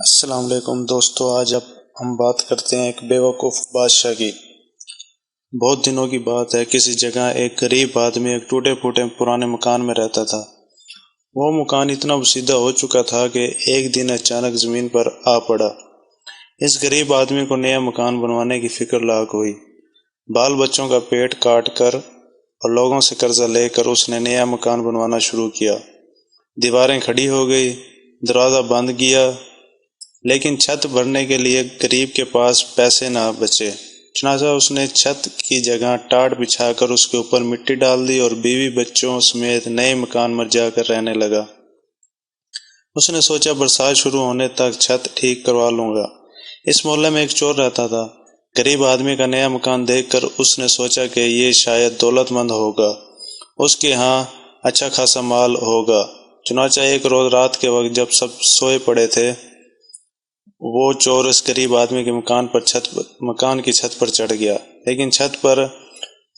السلام علیکم دوستو، آج اب ہم بات کرتے ہیں ایک بیوقوف بادشاہ کی۔ بہت دنوں کی بات ہے، کسی جگہ ایک غریب آدمی ایک ٹوٹے پھوٹے پرانے مکان میں رہتا تھا۔ وہ مکان اتنا بسیدہ ہو چکا تھا کہ ایک دن اچانک زمین پر آ پڑا۔ اس غریب آدمی کو نیا مکان بنوانے کی فکر لاحق ہوئی۔ بال بچوں کا پیٹ کاٹ کر اور لوگوں سے قرضہ لے کر اس نے نیا مکان بنوانا شروع کیا۔ دیواریں کھڑی ہو گئی، دروازہ بند کیا، لیکن چھت بھرنے کے لیے غریب کے پاس پیسے نہ بچے۔ چنانچہ اس نے چھت کی جگہ ٹاٹ بچھا کر اس کے اوپر مٹی ڈال دی اور بیوی بچوں سمیت نئے مکان میں جا کر رہنے لگا۔ اس نے سوچا برسات شروع ہونے تک چھت ٹھیک کروا لوں گا۔ اس محلے میں ایک چور رہتا تھا۔ غریب آدمی کا نیا مکان دیکھ کر اس نے سوچا کہ یہ شاید دولت مند ہوگا، اس کے ہاں اچھا خاصا مال ہوگا۔ چنانچہ ایک روز رات کے وقت جب سب سوئے پڑے تھے، وہ چور اس غریب آدمی کے مکان کی چھت پر چڑھ گیا، لیکن چھت پر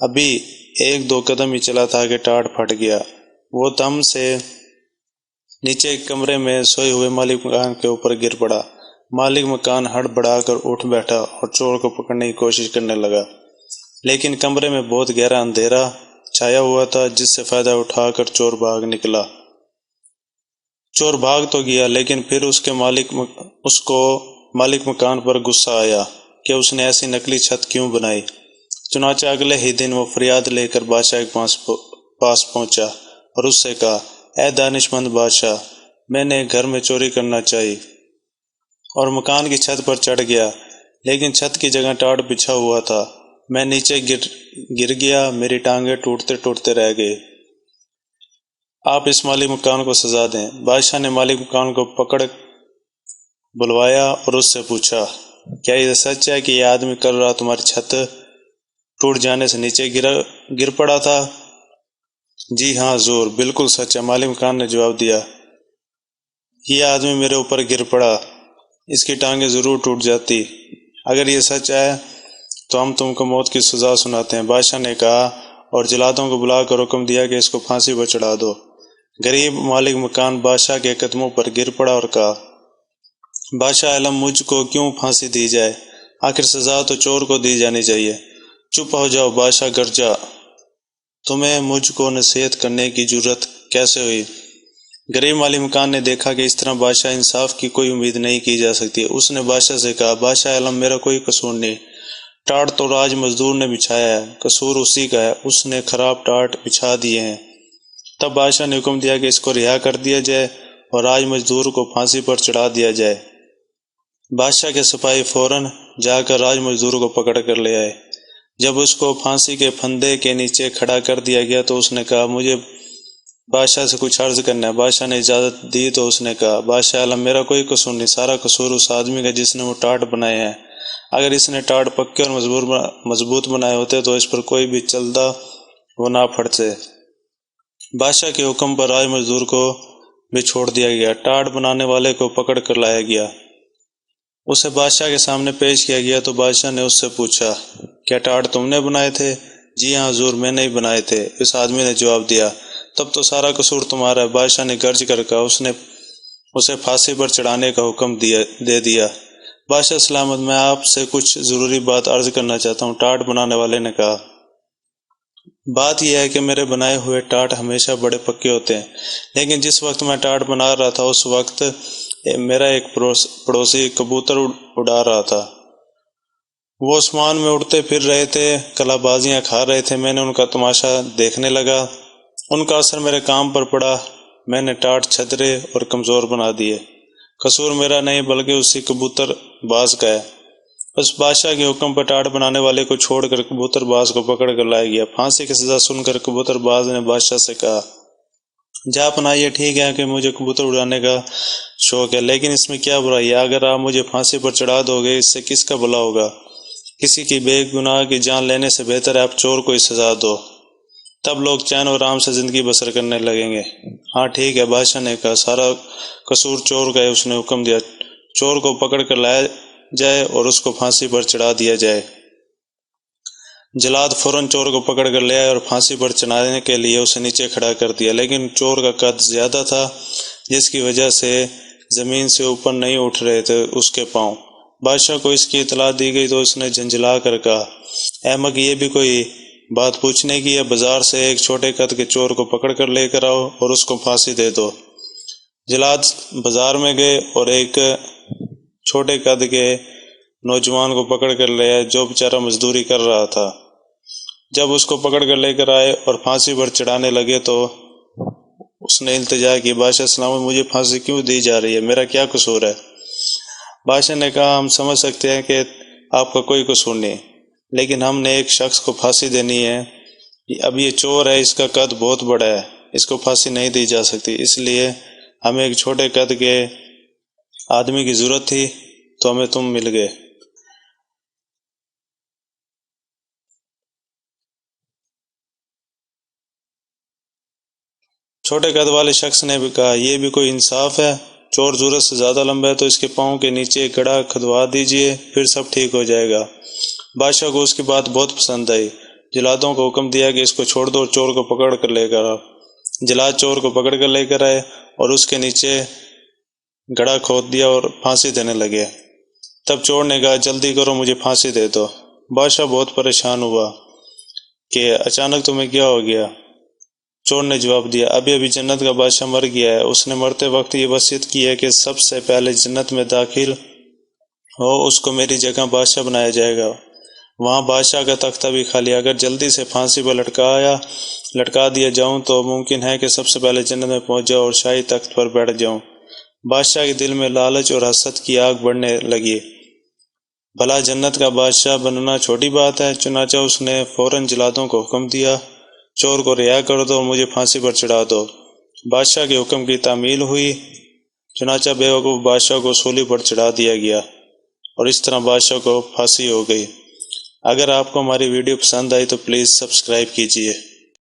ابھی ایک دو قدم ہی چلا تھا کہ ٹاٹ پھٹ گیا۔ وہ دم سے نیچے ایک کمرے میں سوئے ہوئے مالک مکان کے اوپر گر پڑا۔ مالک مکان ہڑبڑا کر اٹھ بیٹھا اور چور کو پکڑنے کی کوشش کرنے لگا، لیکن کمرے میں بہت گہرا اندھیرا چھایا ہوا تھا، جس سے فائدہ اٹھا کر چور بھاگ نکلا۔ چور بھاگ تو گیا، لیکن پھر اس کو مالک مکان پر غصہ آیا کہ اس نے ایسی نکلی چھت کیوں بنائی۔ چنانچہ اگلے ہی دن وہ فریاد لے کر بادشاہ کے پاس پہنچا اور اس سے کہا، اے دانش مند بادشاہ، میں نے گھر میں چوری کرنا چاہی اور مکان کی چھت پر چڑھ گیا، لیکن چھت کی جگہ ٹاٹ بچھا ہوا تھا۔ میں نیچے گر گیا، میری ٹانگیں ٹوٹتے ٹوٹتے رہ گئی۔ آپ اس مالک مکان کو سزا دیں۔ بادشاہ نے مالک مکان کو پکڑ بلوایا اور اس سے پوچھا، کیا یہ سچ ہے کہ یہ آدمی کل رات تمہاری چھت ٹوٹ جانے سے نیچے گر پڑا تھا؟ جی ہاں حضور، بالکل سچ ہے، مالک مکان نے جواب دیا۔ یہ آدمی میرے اوپر گر پڑا، اس کی ٹانگیں ضرور ٹوٹ جاتی۔ اگر یہ سچ ہے تو ہم تم کو موت کی سزا سناتے ہیں۔ بادشاہ نے کہا اور جلادوں کو بلا کر حکم دیا کہ اس کو پھانسی پر چڑھا دو۔ غریب مالک مکان بادشاہ کے قدموں پر گر پڑا اور کہا، بادشاہ عالم، مجھ کو کیوں پھانسی دی جائے؟ آخر سزا تو چور کو دی جانی چاہیے۔ چپ ہو جاؤ بادشاہ گرجا، تمہیں مجھ کو نصیحت کرنے کی جرت کیسے ہوئی؟ غریب مالک مکان نے دیکھا کہ اس طرح بادشاہ انصاف کی کوئی امید نہیں کی جا سکتی۔ اس نے بادشاہ سے کہا، بادشاہ عالم، میرا کوئی قصور نہیں، ٹاٹ تو راج مزدور نے بچھایا ہے، قصور اسی کا ہے، اس نے خراب ٹاٹ بچھا دیے ہیں۔ تب بادشاہ نے حکم دیا کہ اس کو رہا کر دیا جائے اور راج مزدور کو پھانسی پر چڑھا دیا جائے۔ بادشاہ کے سپاہی فوراً جا کر راج مزدور کو پکڑ کر لے آئے۔ جب اس کو پھانسی کے پھندے کے نیچے کھڑا کر دیا گیا تو اس نے کہا، مجھے بادشاہ سے کچھ عرض کرنا ہے۔ بادشاہ نے اجازت دی تو اس نے کہا، بادشاہ عالم، میرا کوئی قصور نہیں، سارا قصور اس آدمی کا جس نے وہ ٹاٹ بنائے ہیں۔ اگر اس نے ٹاٹ پکے اور مضبوط بنائے ہوتے تو اس پر کوئی بھی چلتا وہ نہ پھٹتے۔ بادشاہ کے حکم پر راج مزدور کو بھی چھوڑ دیا گیا۔ ٹاٹ بنانے والے کو پکڑ کر لایا گیا، اسے بادشاہ کے سامنے پیش کیا گیا تو بادشاہ نے اس سے پوچھا، کیا ٹاٹ تم نے بنائے تھے؟ جی ہاں حضور، میں نے ہی بنائے تھے، اس آدمی نے جواب دیا۔ تب تو سارا قصور تمہارا ہے۔ بادشاہ نے گرج کر کہا، اس نے اسے پھانسی پر چڑھانے کا حکم دے دیا۔ بادشاہ سلامت، میں آپ سے کچھ ضروری بات عرض کرنا چاہتا ہوں۔ ٹاٹ بنانے والے نے کہا، بات یہ ہے کہ میرے بنائے ہوئے ٹاٹ ہمیشہ بڑے پکے ہوتے ہیں، لیکن جس وقت میں ٹاٹ بنا رہا تھا اس وقت میرا ایک پڑوسی کبوتر اڑا رہا تھا۔ وہ آسمان میں اڑتے پھر رہے تھے، کلا بازیاں کھا رہے تھے، میں نے ان کا تماشا دیکھنے لگا، ان کا اثر میرے کام پر پڑا، میں نے ٹاٹ چھترے اور کمزور بنا دیے۔ قصور میرا نہیں بلکہ اسی کبوتر باز کا ہے۔ اس بادشاہ کے حکم پر ٹاٹ بنانے والے کو چھوڑ کر کبوتر باز کو پکڑ کر لایا گیا۔ پھانسی کی سزا سن کر کبوتر باز نے بادشاہ سے کہا، جا پناہ، یہ ٹھیک ہے کہ مجھے کبوتر اڑانے کا شوق ہے، لیکن اس میں کیا برائی ہے؟ اگر آپ مجھے پھانسی پر چڑھا دو گے اس سے کس کا بھلا ہوگا؟ کسی کی بے گناہ کی جان لینے سے بہتر ہے آپ چور کو ہی سزا دو، تب لوگ چین اور آرام سے زندگی بسر کرنے لگیں گے۔ ہاں ٹھیک ہے، بادشاہ نے کہا، سارا قصور چور کا ہے۔ اس نے حکم دیا، چور کو پکڑ کر لایا جائے اور اس کو پھانسی پر چڑھا دیا جائے۔ جلاد فوراً چور کو پکڑ کر لے آئے اور پھانسی پر چڑھانے کے لیے اسے نیچے کھڑا کر دیا، لیکن چور کا قد زیادہ تھا جس کی وجہ سے زمین سے اوپر نہیں اٹھ رہے تھے اس کے پاؤں۔ بادشاہ کو اس کی اطلاع دی گئی تو اس نے جھنجھلا کر کہا، احمق، یہ بھی کوئی بات پوچھنے کی ہے؟ بازار سے ایک چھوٹے قد کے چور کو پکڑ کر لے کر آؤ اور اس کو پھانسی دے دو۔ جلاد بازار میں گئے اور ایک چھوٹے قد کے نوجوان کو پکڑ کر لے آئے جو بیچارہ مزدوری کر رہا تھا۔ جب اس کو پکڑ کر لے کر آئے اور پھانسی پر چڑھانے لگے تو اس نے التجا کی، بادشاہ سلامت، مجھے پھانسی کیوں دی جا رہی ہے؟ میرا کیا قصور ہے؟ بادشاہ نے کہا، ہم سمجھ سکتے ہیں کہ آپ کا کوئی قصور نہیں، لیکن ہم نے ایک شخص کو پھانسی دینی ہے۔ اب یہ چور ہے، اس کا قد بہت بڑا ہے، اس کو پھانسی نہیں دی جا سکتی، اس لیے ہمیں ایک چھوٹے قد کے آدمی کی ضرورت تھی تو ہمیں تم مل گئے۔ چھوٹے قد والے شخص نے بھی کہا، یہ بھی کوئی انصاف ہے؟ چور ضرورت سے زیادہ لمبا ہے تو اس کے پاؤں کے نیچے ایک گڑھا کھدوا دیجئے، پھر سب ٹھیک ہو جائے گا۔ بادشاہ کو اس کی بات بہت پسند آئی۔ جلادوں کو حکم دیا کہ اس کو چھوڑ دو اور چور کو پکڑ کر لے کر آؤ۔ جلاد چور کو پکڑ کر لے کر آئے اور اس کے نیچے گڑھا کھود دیا اور پھانسی دینے لگے۔ تب چور نے کہا، جلدی کرو، مجھے پھانسی دے دو۔ بادشاہ بہت پریشان ہوا کہ اچانک تمہیں کیا ہو گیا؟ چور نے جواب دیا، ابھی جنت کا بادشاہ مر گیا ہے، اس نے مرتے وقت یہ وصیت کی ہے کہ سب سے پہلے جنت میں داخل ہو اس کو میری جگہ بادشاہ بنایا جائے گا، وہاں بادشاہ کا تختہ بھی خالی، اگر جلدی سے پھانسی پر لٹکا دیا جاؤں تو ممکن ہے کہ سب سے پہلے جنت میں پہنچ جاؤں اور شاہی تخت پر بیٹھ جاؤں۔ بادشاہ کے دل میں لالچ اور حسد کی آگ بڑھنے لگی، بھلا جنت کا بادشاہ بننا چھوٹی بات ہے؟ چنانچہ اس نے فوراً جلادوں کو حکم دیا، چور کو رہا کر دو اور مجھے پھانسی پر چڑھا دو۔ بادشاہ کے حکم کی تعمیل ہوئی، چنانچہ بیوقوف بادشاہ کو سولی پر چڑھا دیا گیا اور اس طرح بادشاہ کو پھانسی ہو گئی۔ اگر آپ کو ہماری ویڈیو پسند آئی تو پلیز سبسکرائب کیجیے۔